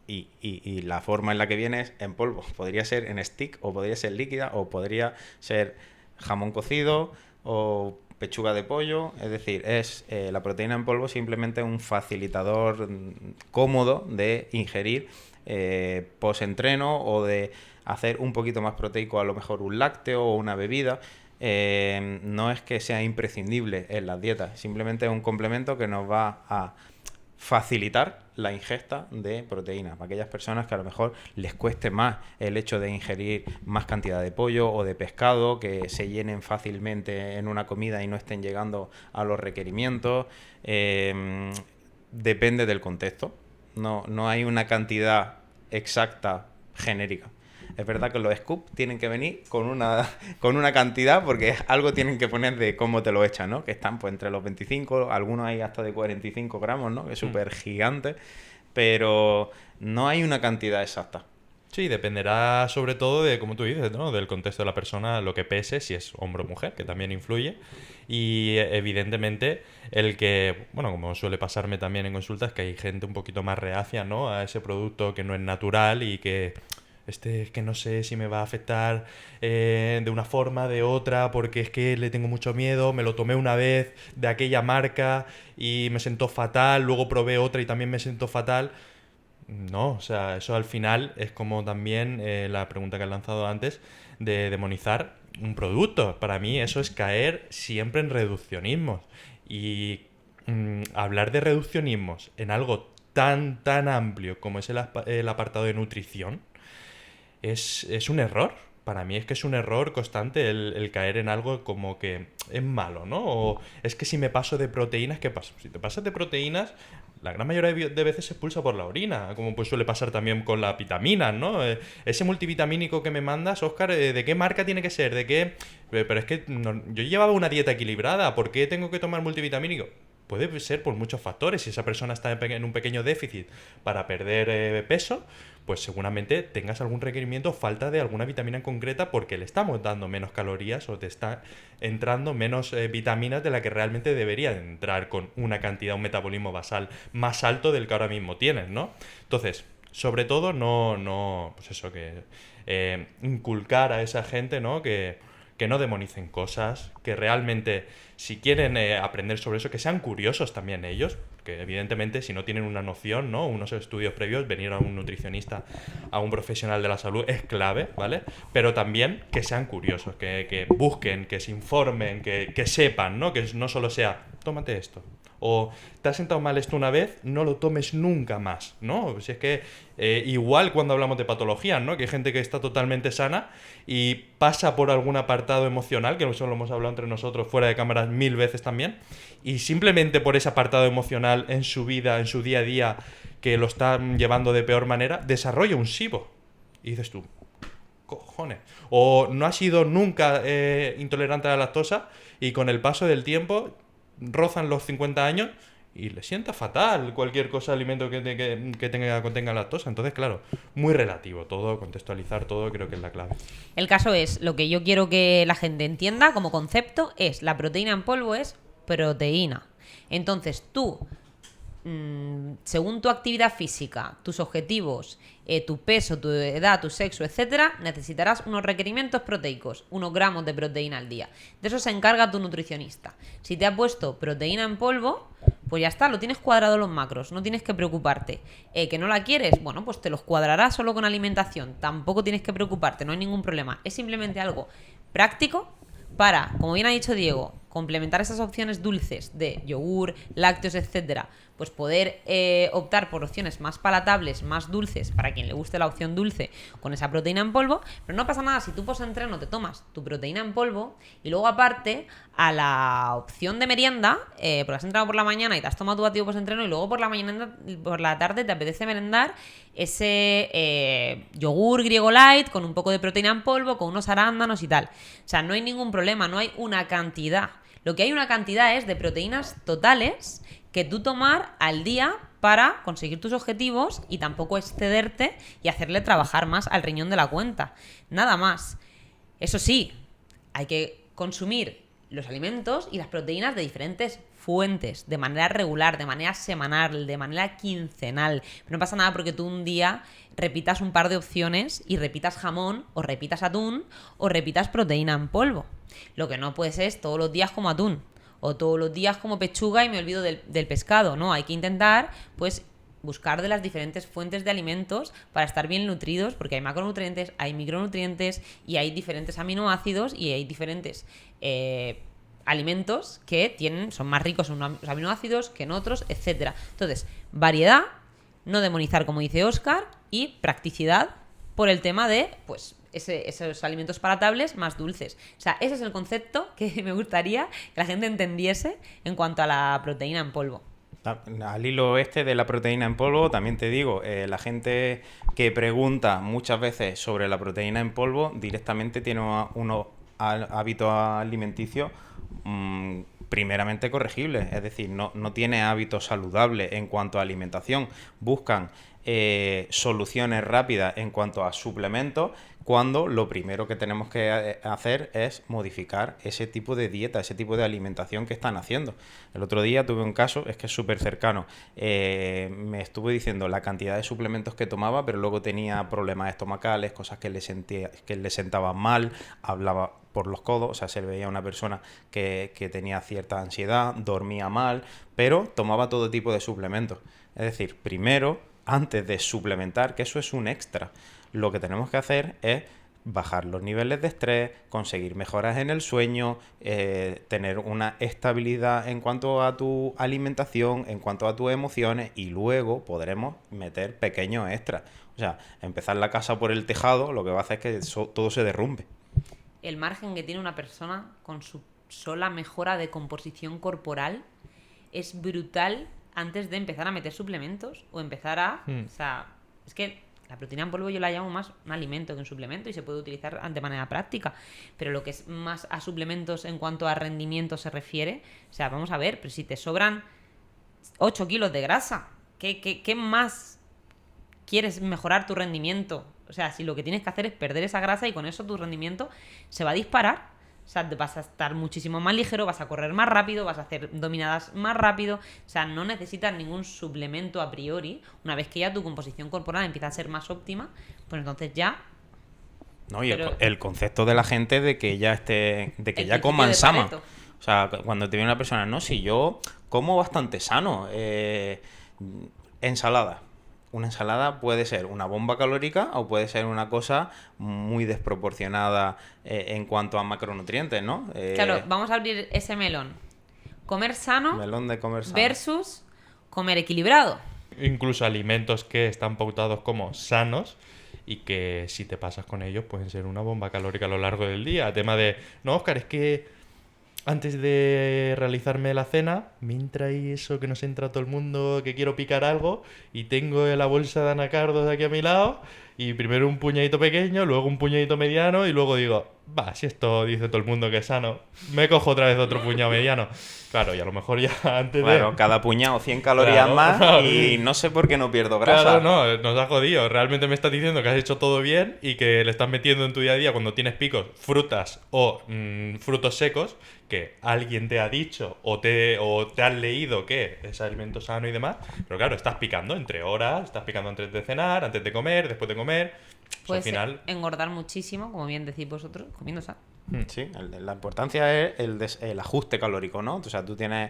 Y la forma en la que viene es en polvo. Podría ser en stick, o podría ser líquida, o podría ser jamón cocido, o pechuga de pollo. Es decir, la proteína en polvo simplemente un facilitador cómodo de ingerir post-entreno, o de hacer un poquito más proteico, a lo mejor un lácteo o una bebida. No es que sea imprescindible en las dietas, simplemente es un complemento que nos va a facilitar la ingesta de proteínas para aquellas personas que a lo mejor les cueste más el hecho de ingerir más cantidad de pollo o de pescado, que se llenen fácilmente en una comida y no estén llegando a los requerimientos. Depende del contexto, no hay una cantidad exacta genérica. Es verdad que los scoops tienen que venir con una cantidad, porque algo tienen que poner de cómo te lo echan, ¿no? Que están pues entre los 25, algunos hay hasta de 45 gramos, ¿no? Que es súper gigante, pero no hay una cantidad exacta. Sí, dependerá sobre todo de, como tú dices, ¿no? Del contexto de la persona, lo que pese, si es hombre o mujer, que también influye. Y evidentemente el que, bueno, como suele pasarme también en consultas, que hay gente un poquito más reacia, ¿no? A ese producto que no es natural y que es que no sé si me va a afectar de una forma, de otra, porque es que le tengo mucho miedo, me lo tomé una vez de aquella marca y me sentó fatal, luego probé otra y también me sentó fatal. No, o sea, eso al final es como también la pregunta que has lanzado antes de demonizar un producto. Para mí eso es caer siempre en reduccionismos. Y hablar de reduccionismos en algo tan amplio como es el apartado de nutrición es un error. Para mí es que es un error constante el caer en algo como que es malo, ¿no? O es que si me paso de proteínas, ¿qué pasa? Si te pasas de proteínas, la gran mayoría de veces se expulsa por la orina, como pues suele pasar también con las vitaminas, ¿no? Ese multivitamínico que me mandas, Óscar, ¿de qué marca tiene que ser? ¿De qué? Pero es que yo llevaba una dieta equilibrada, ¿por qué tengo que tomar multivitamínico? Puede ser por muchos factores. Si esa persona está en un pequeño déficit para perder peso, pues seguramente tengas algún requerimiento o falta de alguna vitamina en concreta, porque le estamos dando menos calorías o te está entrando menos vitaminas de la que realmente debería entrar con una cantidad, un metabolismo basal más alto del que ahora mismo tienes, ¿no? Entonces, sobre todo, pues eso, que inculcar a esa gente, ¿no? Que no demonicen cosas, que realmente, si quieren aprender sobre eso, que sean curiosos también ellos, que evidentemente si no tienen una noción, ¿no? Unos estudios previos, venir a un nutricionista, a un profesional de la salud es clave, ¿vale? Pero también que sean curiosos, que busquen, que se informen, que sepan, ¿no? Que no solo sea, tómate esto. O te has sentado mal esto una vez, no lo tomes nunca más, ¿no? Si es que igual cuando hablamos de patologías, ¿no? Que hay gente que está totalmente sana y pasa por algún apartado emocional, que eso lo hemos hablado entre nosotros fuera de cámaras 1000 veces también, y simplemente por ese apartado emocional en su vida, en su día a día, que lo están llevando de peor manera, desarrolla un SIBO. Y dices tú, cojones. O no has sido nunca intolerante a la lactosa y con el paso del tiempo rozan los 50 años y le sienta fatal cualquier cosa, alimento contenga lactosa. Entonces, claro, muy relativo todo, contextualizar todo creo que es la clave. El caso es, lo que yo quiero que la gente entienda como concepto es, la proteína en polvo es proteína. Entonces tú, según tu actividad física, tus objetivos, tu peso, tu edad, tu sexo, etcétera, necesitarás unos requerimientos proteicos, unos gramos de proteína al día. De eso se encarga tu nutricionista. Si te ha puesto proteína en polvo, pues ya está, lo tienes cuadrado en los macros, no tienes que preocuparte. ¿Que no la quieres? Bueno, pues te los cuadrarás solo con alimentación. Tampoco tienes que preocuparte, no hay ningún problema. Es simplemente algo práctico para, como bien ha dicho Diego, complementar esas opciones dulces de yogur, lácteos, etcétera, pues poder optar por opciones más palatables, más dulces, para quien le guste la opción dulce con esa proteína en polvo. Pero no pasa nada si tú post-entreno te tomas tu proteína en polvo y luego aparte a la opción de merienda, porque has entrenado por la mañana y te has tomado tu batido post-entreno y luego por la tarde te apetece merendar ese yogur griego light con un poco de proteína en polvo, con unos arándanos y tal. O sea, no hay ningún problema, no hay una cantidad. Lo que hay una cantidad es de proteínas totales que tú tomar al día para conseguir tus objetivos y tampoco excederte y hacerle trabajar más al riñón de la cuenta. Nada más. Eso sí, hay que consumir los alimentos y las proteínas de diferentes fuentes, de manera regular, de manera semanal, de manera quincenal. Pero no pasa nada porque tú un día repitas un par de opciones y repitas jamón, o repitas atún, o repitas proteína en polvo. Lo que no puedes es todos los días como atún, o todos los días como pechuga y me olvido del pescado. No, hay que intentar, pues, buscar de las diferentes fuentes de alimentos para estar bien nutridos, porque hay macronutrientes, hay micronutrientes y hay diferentes aminoácidos y hay diferentes alimentos que son más ricos en unos aminoácidos que en otros, etcétera. Entonces, variedad, no demonizar como dice Óscar, y practicidad por el tema de, pues, esos alimentos palatables más dulces. O sea, ese es el concepto que me gustaría que la gente entendiese en cuanto a la proteína en polvo. Al hilo de la proteína en polvo, también te digo, la gente que pregunta muchas veces sobre la proteína en polvo directamente tiene unos hábitos alimenticios primeramente corregibles, es decir, no tiene hábitos saludables en cuanto a alimentación, buscan soluciones rápidas en cuanto a suplementos, cuando lo primero que tenemos que hacer es modificar ese tipo de dieta, ese tipo de alimentación que están haciendo. El otro día tuve un caso, es que es súper cercano, me estuvo diciendo la cantidad de suplementos que tomaba, pero luego tenía problemas estomacales, cosas que le sentaban mal, hablaba por los codos, o sea, se le veía una persona que tenía cierta ansiedad, dormía mal, pero tomaba todo tipo de suplementos. Es decir, primero, antes de suplementar, que eso es un extra, lo que tenemos que hacer es bajar los niveles de estrés, conseguir mejoras en el sueño, tener una estabilidad en cuanto a tu alimentación, en cuanto a tus emociones, y luego podremos meter pequeños extras. O sea, empezar la casa por el tejado lo que va a hacer es que todo se derrumbe. El margen que tiene una persona con su sola mejora de composición corporal es brutal antes de empezar a meter suplementos o empezar a... O sea, es que la proteína en polvo yo la llamo más un alimento que un suplemento y se puede utilizar de manera práctica. Pero lo que es más a suplementos en cuanto a rendimiento se refiere, o sea, vamos a ver, pero si te sobran 8 kilos de grasa, ¿qué más quieres mejorar tu rendimiento? O sea, si lo que tienes que hacer es perder esa grasa y con eso tu rendimiento se va a disparar. O sea, vas a estar muchísimo más ligero, vas a correr más rápido, vas a hacer dominadas más rápido. O sea, no necesitas ningún suplemento a priori. Una vez que ya tu composición corporal empieza a ser más óptima, pues entonces ya... No, y el concepto de la gente de que ya ya coman sano. O sea, cuando te viene una persona, no, si yo como bastante sano, ensalada. Una ensalada puede ser una bomba calórica o puede ser una cosa muy desproporcionada en cuanto a macronutrientes, ¿no? Claro, vamos a abrir ese melón. Comer sano, melón de comer sano versus comer equilibrado. Incluso alimentos que están pautados como sanos y que si te pasas con ellos pueden ser una bomba calórica a lo largo del día. Tema de, no, Óscar, es que antes de realizarme la cena, me entra ahí eso que nos entra a todo el mundo, que quiero picar algo, y tengo la bolsa de anacardos aquí a mi lado, y primero un puñadito pequeño, luego un puñadito mediano y luego digo, va, si esto dice todo el mundo que es sano, me cojo otra vez otro puñado mediano. Claro, y a lo mejor ya antes Claro, de... cada puñado 100 calorías Claro, más y no sé por qué no pierdo grasa. Claro, no, nos ha jodido. Realmente me estás diciendo que has hecho todo bien y que le estás metiendo en tu día a día cuando tienes picos frutas o frutos secos que alguien te ha dicho o te has leído que es alimento sano y demás. Pero claro, estás picando entre horas, estás picando antes de cenar, antes de comer, después de comer. Pues Puedes al final... engordar muchísimo, como bien decís vosotros, comiendo sano. Sí, la importancia es el ajuste calórico, ¿no? O sea, tú tienes,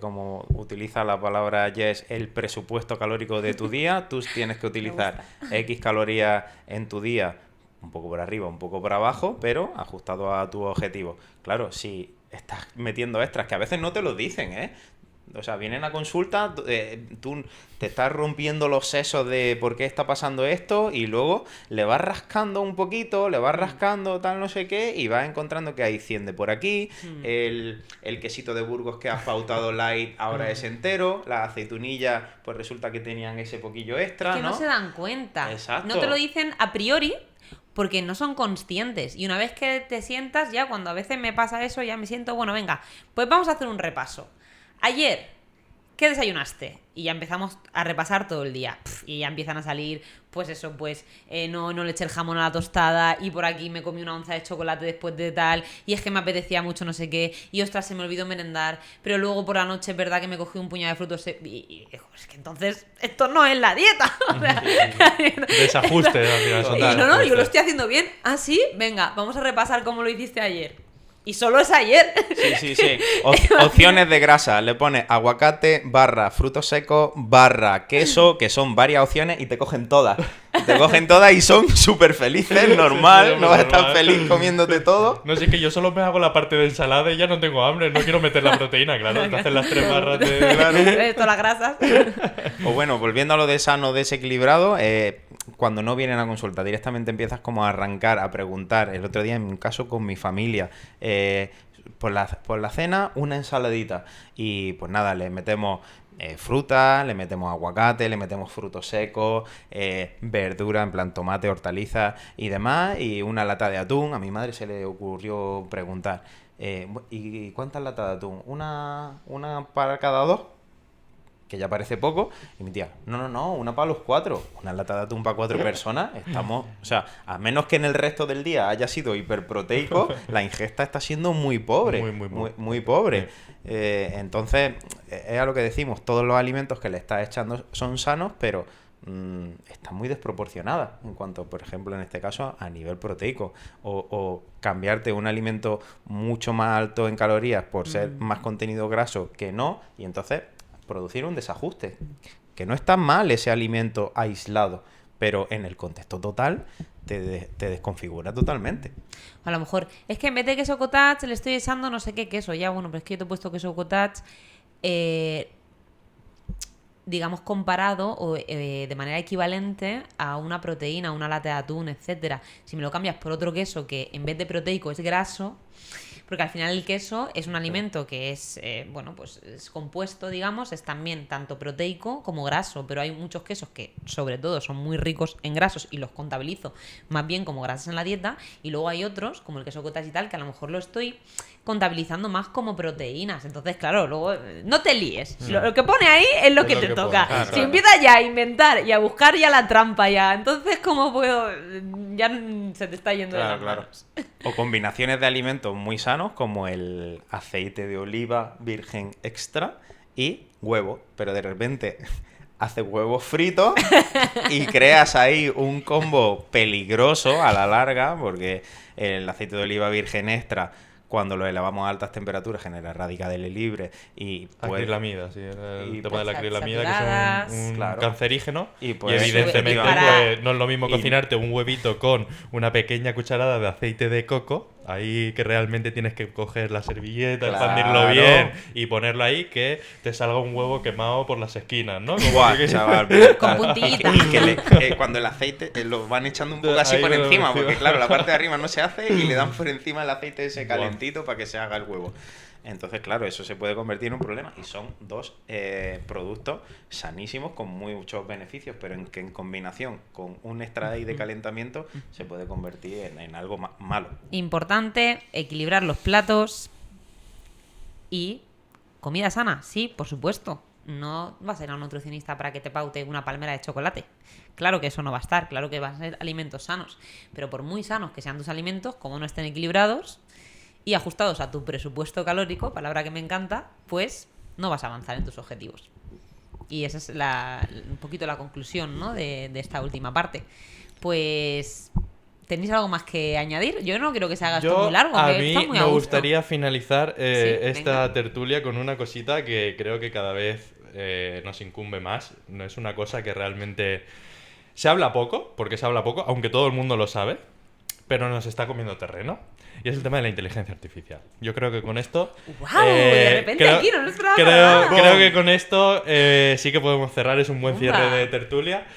como utiliza la palabra Jess, el presupuesto calórico de tu día, tú tienes que utilizar X calorías en tu día, un poco por arriba, un poco por abajo, pero ajustado a tu objetivo. Claro, si estás metiendo extras, que a veces no te lo dicen, ¿eh? O sea, vienen a consulta, tú te estás rompiendo los sesos de por qué está pasando esto y luego le vas rascando un poquito, le vas rascando tal no sé qué y vas encontrando que hay 100 de por aquí, el quesito de Burgos que has pautado light ahora es entero, las aceitunillas pues resulta que tenían ese poquillo extra, Que no se dan cuenta. Exacto. No te lo dicen a priori porque no son conscientes. Y una vez que te sientas, ya cuando a veces me pasa eso, ya me siento, bueno, venga, pues vamos a hacer un repaso. Ayer, ¿qué desayunaste? Y ya empezamos a repasar todo el día. Y ya empiezan a salir, pues eso, pues no le eché el jamón a la tostada y por aquí me comí una onza de chocolate después de tal y es que me apetecía mucho no sé qué y ostras, se me olvidó merendar, pero luego por la noche es verdad que me cogí un puñado de frutos y digo, es que entonces esto no es la dieta. O sea, Desajuste al final. son y no, yo desajustes. lo estoy haciendo bien. Ah, sí, venga, vamos a repasar cómo lo hiciste ayer. Y solo es ayer. Sí. Opciones de grasa. Le pones aguacate, barra frutos secos, barra queso, que son varias opciones y te cogen todas. Te cogen todas y son súper felices, normal. No vas a estar feliz comiéndote todo. No sé, es que yo solo me hago la parte de ensalada y ya no tengo hambre. No quiero meter la proteína, claro. Te hacen las 3 barras de... Todas las grasas. O bueno, volviendo a lo de sano, desequilibrado, cuando no vienen a consulta, directamente empiezas como a arrancar, a preguntar. El otro día, en mi caso, con mi familia, por la cena, una ensaladita. Y pues nada, le metemos fruta, le metemos aguacate, le metemos frutos secos, verdura, en plan tomate, hortalizas y demás, y una lata de atún. A mi madre se le ocurrió preguntar, ¿y cuántas latas de atún? ¿Una para cada dos? Que ya parece poco, y mi tía, no, una para los 4, una lata de atún para 4 personas, estamos, o sea, a menos que en el resto del día haya sido hiperproteico, la ingesta está siendo muy pobre, muy pobre. Entonces, es a lo que decimos, todos los alimentos que le estás echando son sanos, pero están muy desproporcionadas en cuanto, por ejemplo, en este caso, a nivel proteico, o cambiarte un alimento mucho más alto en calorías por ser más contenido graso que no, y entonces producir un desajuste, que no está mal ese alimento aislado, pero en el contexto total te desconfigura totalmente. A lo mejor, es que en vez de queso cottage le estoy echando no sé qué queso. Ya, bueno, pero es que yo te he puesto queso cottage, digamos, comparado o de manera equivalente a una proteína, una lata de atún, etcétera. Si me lo cambias por otro queso que en vez de proteico es graso, porque al final el queso es un alimento que es, bueno, pues es compuesto, digamos, es también tanto proteico como graso, pero hay muchos quesos que, sobre todo, son muy ricos en grasos y los contabilizo más bien como grasas en la dieta, y luego hay otros, como el queso cottage y tal, que a lo mejor lo estoy contabilizando más como proteínas. Entonces, claro, luego no te líes. Lo que pone ahí es lo que te toca. Claro. Si empiezas ya a inventar y a buscar ya la trampa ya, entonces, ¿cómo puedo? Ya se te está yendo de las manos. O combinaciones de alimentos muy sanos como el aceite de oliva virgen extra y huevo, pero de repente haces huevos fritos y creas ahí un combo peligroso a la larga, porque el aceite de oliva virgen extra, cuando lo elevamos a altas temperaturas, genera radicales libres y Acrilamida, sí, el y tema de la acrilamida, saturadas, que es un claro, cancerígeno. y Y pues evidentemente para- no es lo mismo y- cocinarte un huevito con una pequeña cucharada de aceite de coco, ahí que realmente tienes que coger la servilleta, Claro. expandirlo bien y ponerlo ahí, que te salga un huevo quemado por las esquinas, ¿no? Como Guau, que- chaval, Con brutal. puntillita. Y que cuando el aceite lo van echando un poco así Ahí por lo encima, encima. porque claro, la parte de arriba no se hace y le dan por encima el aceite ese calentito para que se haga el huevo. Entonces, claro, eso se puede convertir en un problema. Y son dos productos sanísimos con muchos beneficios, pero que en combinación con un extra de calentamiento se puede convertir en algo malo. Importante, equilibrar los platos y comida sana, sí, por supuesto. No vas a ir a un nutricionista para que te paute una palmera de chocolate. Claro que eso no va a estar, claro que van a ser alimentos sanos. Pero por muy sanos que sean tus alimentos, como no estén equilibrados y ajustados a tu presupuesto calórico, palabra que me encanta, pues no vas a avanzar en tus objetivos. Y esa es un poquito la conclusión, ¿no? de esta última parte. Pues... ¿tenéis algo más que añadir? Yo no quiero que se haga esto muy largo. A que mí está muy me a gusto. gustaría finalizar esta venga. tertulia con una cosita que creo que cada vez nos incumbe más. No es una cosa que realmente se habla poco, porque se habla poco, aunque todo el mundo lo sabe, pero nos está comiendo terreno. Y es el tema de la inteligencia artificial. Yo creo que con esto... ¡Guau! De repente aquí no lo esperaba para nada. Creo que con esto sí que podemos cerrar. Es un buen cierre Bomba. de tertulia.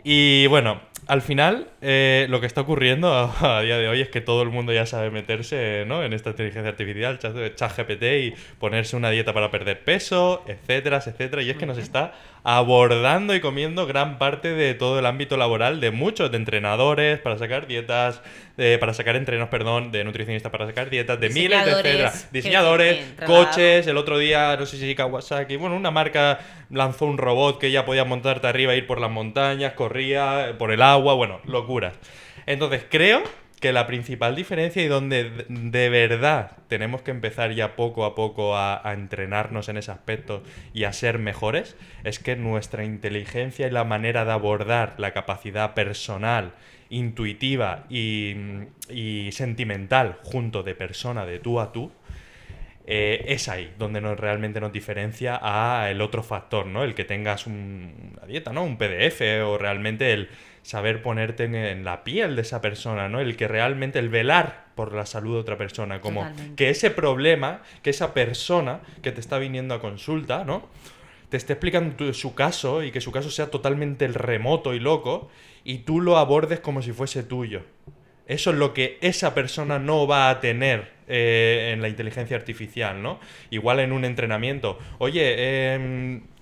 Y bueno, al final lo que está ocurriendo a día de hoy es que todo el mundo ya sabe meterse, ¿no?, en esta inteligencia artificial, ChatGPT, y ponerse una dieta para perder peso, etcétera, etcétera. Y es que nos está abordando y comiendo gran parte de todo el ámbito laboral de muchos, de entrenadores para sacar dietas, para sacar entrenos, perdón, de nutricionistas para sacar dietas, de miles de etcétera. Diseñadores, coches. El otro día, no sé si Kawasaki, bueno, una marca lanzó un robot que ya podía montarte arriba e ir por las montañas, corría por el agua, bueno, locuras. Entonces creo que la principal diferencia y donde de verdad tenemos que empezar ya poco a poco a entrenarnos en ese aspecto y a ser mejores es que nuestra inteligencia y la manera de abordar la capacidad personal, intuitiva y sentimental junto de persona, de tú a tú, es ahí donde realmente nos diferencia a el otro factor, ¿no? El que tengas una dieta, ¿no? Un PDF, o realmente el saber ponerte en la piel de esa persona, ¿no? El que realmente, el velar por la salud de otra persona, como Totalmente. que ese problema, que esa persona que te está viniendo a consulta, ¿no?, te esté explicando su caso y que su caso sea totalmente remoto y loco y tú lo abordes como si fuese tuyo. Eso es lo que esa persona no va a tener en la inteligencia artificial, ¿no? Igual en un entrenamiento. Oye,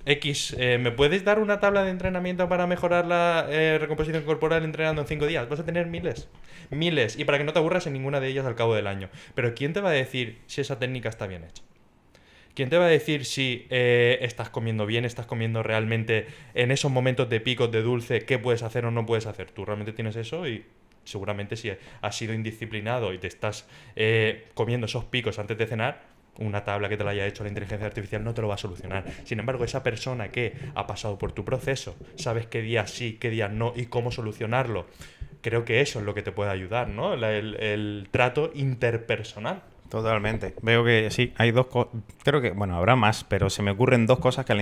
¿me puedes dar una tabla de entrenamiento para mejorar la recomposición corporal entrenando en 5 días? Vas a tener miles. Miles. Y para que no te aburras en ninguna de ellas al cabo del año. Pero ¿quién te va a decir si esa técnica está bien hecha? ¿Quién te va a decir si estás comiendo bien, estás comiendo realmente en esos momentos de picos de dulce, qué puedes hacer o no puedes hacer? Tú realmente tienes eso y seguramente si has sido indisciplinado y te estás comiendo esos picos antes de cenar, una tabla que te la haya hecho la inteligencia artificial no te lo va a solucionar. Sin embargo, esa persona que ha pasado por tu proceso, sabes qué días sí, qué días no y cómo solucionarlo, creo que eso es lo que te puede ayudar, ¿no? El trato interpersonal. Totalmente. Veo que sí, hay dos cosas. Creo que, bueno, habrá más, pero se me ocurren dos cosas que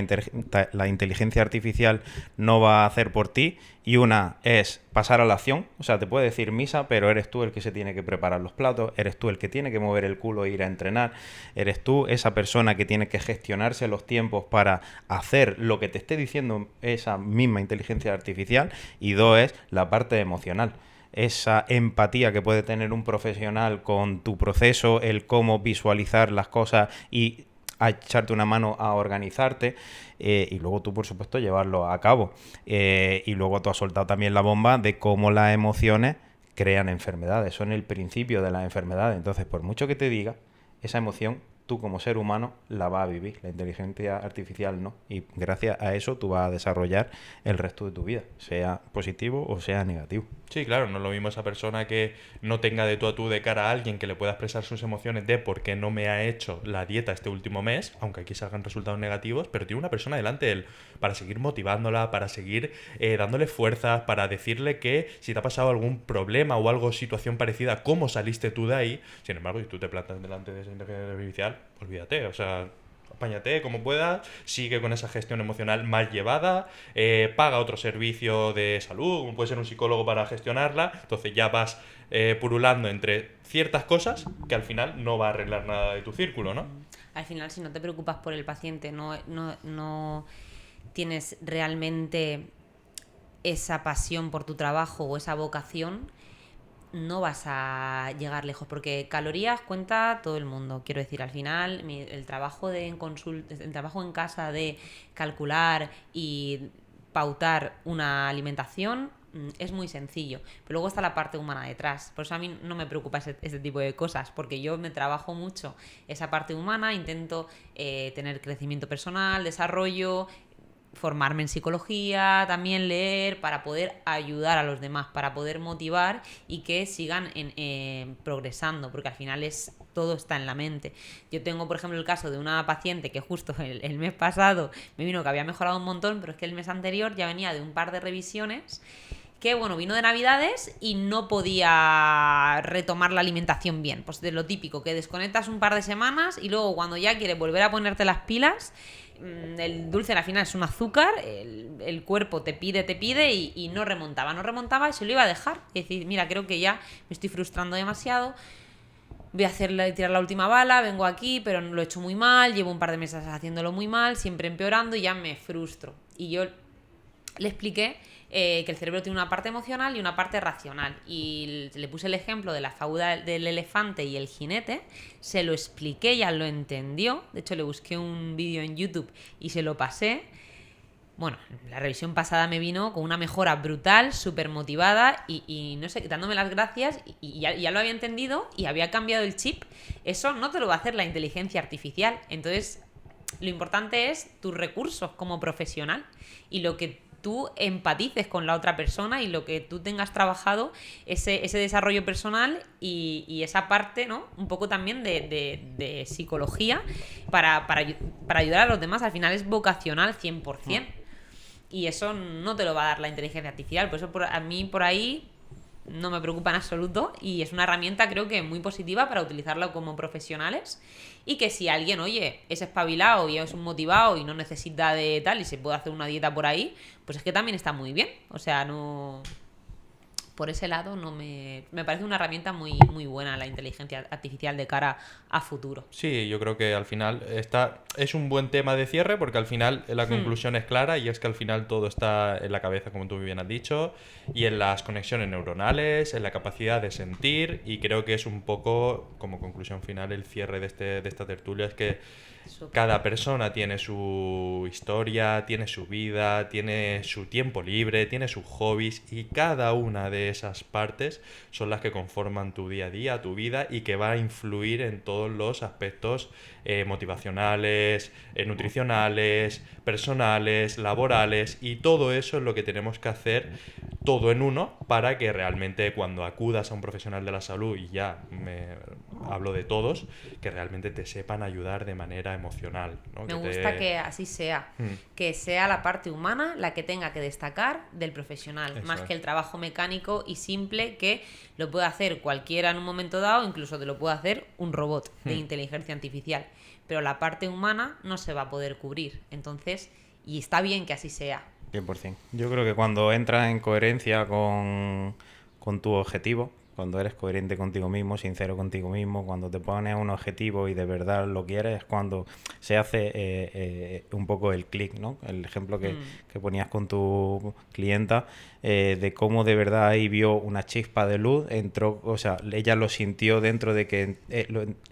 la inteligencia artificial no va a hacer por ti. Y una es pasar a la acción. O sea, te puede decir misa, pero eres tú el que se tiene que preparar los platos, eres tú el que tiene que mover el culo e ir a entrenar, eres tú esa persona que tiene que gestionarse los tiempos para hacer lo que te esté diciendo esa misma inteligencia artificial. Y dos es la parte emocional. Esa empatía que puede tener un profesional con tu proceso, el cómo visualizar las cosas y a echarte una mano a organizarte, y luego tú, por supuesto, llevarlo a cabo. Y luego tú has soltado también la bomba de cómo las emociones crean enfermedades, son el principio de las enfermedades. Entonces, por mucho que te diga, esa emoción tú como ser humano la vas a vivir, la inteligencia artificial no, y gracias a eso tú vas a desarrollar el resto de tu vida, sea positivo o sea negativo. Sí, claro, no es lo mismo esa persona que no tenga de tú a tú de cara a alguien que le pueda expresar sus emociones de por qué no me ha hecho la dieta este último mes, aunque aquí salgan resultados negativos, pero tiene una persona delante de él para seguir motivándola, para seguir dándole fuerzas, para decirle que si te ha pasado algún problema o algo, situación parecida, cómo saliste tú de ahí. Sin embargo, si tú te plantas delante de esa inteligencia artificial, olvídate, o sea, apáñate como puedas, sigue con esa gestión emocional mal llevada, paga otro servicio de salud, como puede ser un psicólogo para gestionarla, entonces ya vas purulando entre ciertas cosas que al final no va a arreglar nada de tu círculo, ¿no? Al final, si no te preocupas por el paciente, no tienes realmente esa pasión por tu trabajo o esa vocación, no vas a llegar lejos, porque calorías cuenta todo el mundo. Quiero decir, al final, el trabajo el trabajo en casa de calcular y pautar una alimentación es muy sencillo, pero luego está la parte humana detrás. Por eso a mí no me preocupa este tipo de cosas, porque yo me trabajo mucho esa parte humana, intento tener crecimiento personal, desarrollo, formarme en psicología, también leer, para poder ayudar a los demás, para poder motivar y que sigan progresando, porque al final todo está en la mente. Yo tengo, por ejemplo, el caso de una paciente que justo el mes pasado me vino que había mejorado un montón, pero es que el mes anterior ya venía de un par de revisiones que, bueno, vino de Navidades y no podía retomar la alimentación bien. Pues de lo típico, que desconectas un par de semanas y luego cuando ya quieres volver a ponerte las pilas, el dulce al final es un azúcar, el cuerpo te pide y no remontaba y se lo iba a dejar. Es decir, mira, creo que ya me estoy frustrando demasiado, voy a tirar la última bala, vengo aquí, pero lo he hecho muy mal, llevo un par de meses haciéndolo muy mal, siempre empeorando y ya me frustro. Y yo le expliqué que el cerebro tiene una parte emocional y una parte racional. Y le puse el ejemplo de la fábula del elefante y el jinete, se lo expliqué, ya lo entendió. De hecho, le busqué un vídeo en YouTube y se lo pasé. Bueno, la revisión pasada me vino con una mejora brutal, súper motivada y no sé, dándome las gracias y ya lo había entendido y había cambiado el chip. Eso no te lo va a hacer la inteligencia artificial. Entonces, lo importante es tus recursos como profesional y lo que tú empatices con la otra persona y lo que tú tengas trabajado, ese desarrollo personal y esa parte, ¿no? Un poco también de psicología para ayudar a los demás. Al final es vocacional 100%. Y eso no te lo va a dar la inteligencia artificial. Por eso a mí por ahí no me preocupa en absoluto y es una herramienta creo que muy positiva para utilizarla como profesionales y que si alguien, oye, es espabilado y es un motivado y no necesita de tal y se puede hacer una dieta por ahí, pues es que también está muy bien. O sea, no... Por ese lado no me parece una herramienta muy, muy buena la inteligencia artificial de cara a futuro. Sí, yo creo que al final es un buen tema de cierre porque al final la conclusión es clara y es que al final todo está en la cabeza, como tú bien has dicho, y en las conexiones neuronales, en la capacidad de sentir y creo que es un poco como conclusión final el cierre de esta tertulia es que cada persona tiene su historia, tiene su vida, tiene su tiempo libre, tiene sus hobbies y cada una de esas partes son las que conforman tu día a día, tu vida y que va a influir en todos los aspectos motivacionales, nutricionales, personales, laborales y todo eso es lo que tenemos que hacer todo en uno para que realmente cuando acudas a un profesional de la salud y ya me hablo de todos, que realmente te sepan ayudar de manera emocional, ¿no? Me gusta que así sea, que sea la parte humana la que tenga que destacar del profesional, Eso más es. que el trabajo mecánico y simple que lo puede hacer cualquiera en un momento dado, incluso te lo puede hacer un robot de inteligencia artificial, pero la parte humana no se va a poder cubrir, entonces, y está bien que así sea. 100%. Yo creo que cuando entras en coherencia con tu objetivo, cuando eres coherente contigo mismo, sincero contigo mismo, cuando te pones un objetivo y de verdad lo quieres, es cuando se hace un poco el clic, ¿no? El ejemplo que ponías con tu clienta, de cómo de verdad ahí vio una chispa de luz, entró, o sea, ella lo sintió dentro de que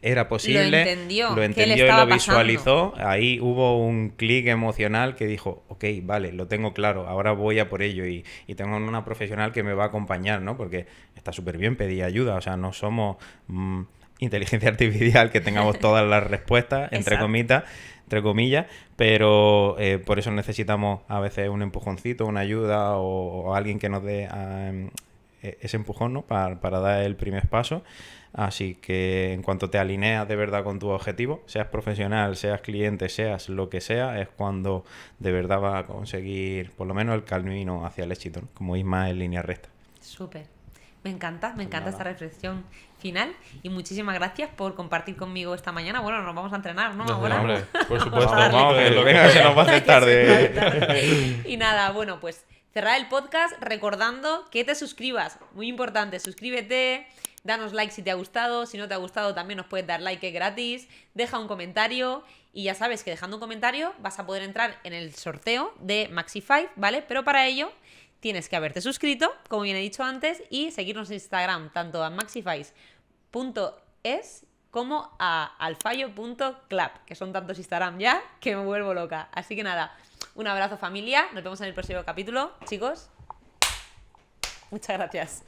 era posible, Lo entendió ¿qué le y estaba lo visualizó, pasando? ahí hubo un clic emocional que dijo, ok, vale, lo tengo claro, ahora voy a por ello y tengo una profesional que me va a acompañar, ¿no? Porque está súper bien pedir ayuda, o sea, no somos inteligencia artificial que tengamos todas las respuestas, entre comillas, pero por eso necesitamos a veces un empujoncito, una ayuda o alguien que nos dé ese empujón, ¿no? Para dar el primer paso. Así que en cuanto te alineas de verdad con tu objetivo, seas profesional, seas cliente, seas lo que sea, es cuando de verdad vas a conseguir por lo menos el camino hacia el éxito, ¿no? Como ir más en línea recta. Súper. Me encanta nada. esta reflexión final y muchísimas gracias por compartir conmigo esta mañana. Bueno, nos vamos a entrenar, ¿no? No, Ahora. hombre, por supuesto. Vamos, que lo venga se nos va a hacer tarde. Y nada, bueno, pues cerrar el podcast recordando que te suscribas. Muy importante, suscríbete, danos like si te ha gustado. Si no te ha gustado, también nos puedes dar like, que es gratis. Deja un comentario y ya sabes que dejando un comentario vas a poder entrar en el sorteo de Maxi 5, ¿vale? Pero para ello tienes que haberte suscrito, como bien he dicho antes, y seguirnos en Instagram, tanto a maxify.es como a alfallo.club, que son tantos Instagram ya que me vuelvo loca. Así que nada, un abrazo familia, nos vemos en el próximo capítulo. Chicos, muchas gracias.